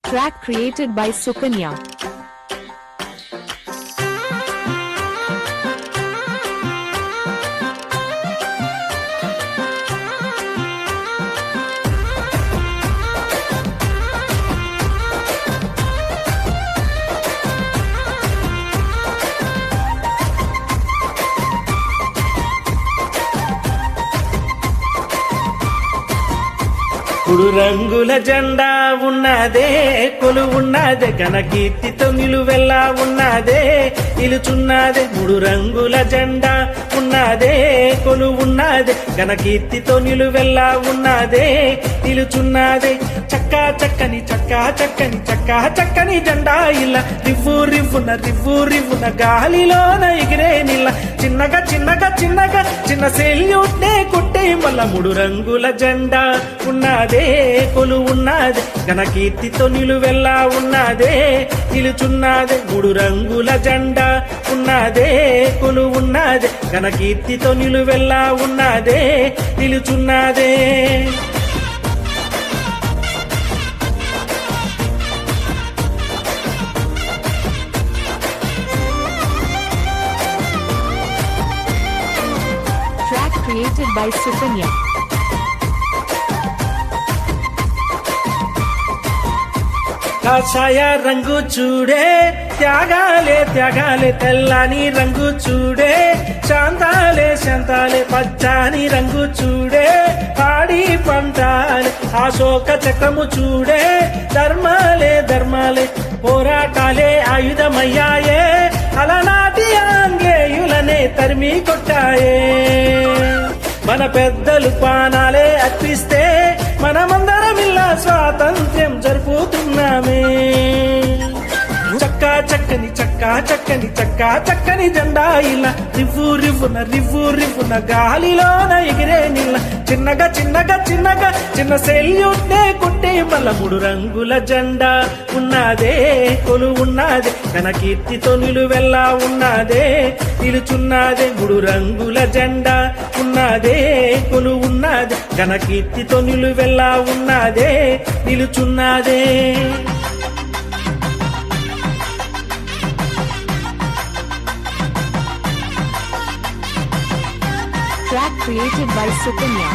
Track created by Sukanya. మూడు రంగుల జెండా ఉన్నదే, కొలు ఉన్నదే, ఘనకీర్తితో నిలువెల్లా ఉన్నదే, నిలుచున్నదే. మూడు రంగుల జెండా ఉన్నదే, కొలు ఉన్నదే, ఘనకీర్తితో నిలువెల్లా ఉన్నదే, నిలుచున్నదే. చక్కా చక్కని చక్కా చక్కని చక్కా చక్కని జెండా ఇలా రివ్వు రివ్వున రివ్వు రివ్వున గాలిలోన ఎగిరే నిల్ల చిన్నగా చిన్నగా చిన్నగా చిన్న సెల్యూట్ నే కొట్టే మల్ల. మూడు రంగుల జెండా ఉన్నదే, కొలు ఉన్నదే, ఘనకీర్తితో నిలువెల్లా ఉన్నదే, నిలుచున్నదే. మూడు రంగుల జెండా ఉన్నదే, కొలు ఉన్నదే, ఘనకీర్తితో నిలువెల్లా ఉన్నదే, నిలుచున్నదే. Track created by Sukanya. కాషాయ రంగు చూడే, త్యాగాలే త్యాగాలే, తెల్లని రంగు చూడే, శాంతాలే శాంతాలే, పచ్చని రంగు చూడే, పాడి పంటాలే, అశోక చక్రము చూడే, ధర్మాలే ధర్మాలే, పోరాటాలే ఆయుధమయ్యాయే, అలనాటి ఆంగ్లేయులనే తరిమి కొట్టాయే. మన పెద్దలు పానాలే అర్పిస్తే మనమందరం ఇలా స్వాతంత్ర్యం జరుపుతున్నామే. చక్కా చక్కని చక్కా చక్కని చక్కా చక్కని జెండా ఇలా రివ్వు రివ్వున రివ్వు రివ్వున గాలిలోన ఎగిరే నిల్ల చిన్నగా చిన్నగా చిన్నగా చిన్న సెల్యూట్ నే కొట్టే మల్ల. మూడు రంగుల జెండా ఉన్నదే, కొలు ఉన్నదే, ఘనకీర్తితో నిలువెల్లా ఉన్నదే, నిలుచున్నదే. మూడు రంగుల జెండా ఉన్నదే, కొలు ఉన్నదే, ఘనకీర్తితో నిలువెల్లా ఉన్నదే, నిలుచున్నదే. Track created by Sukanya.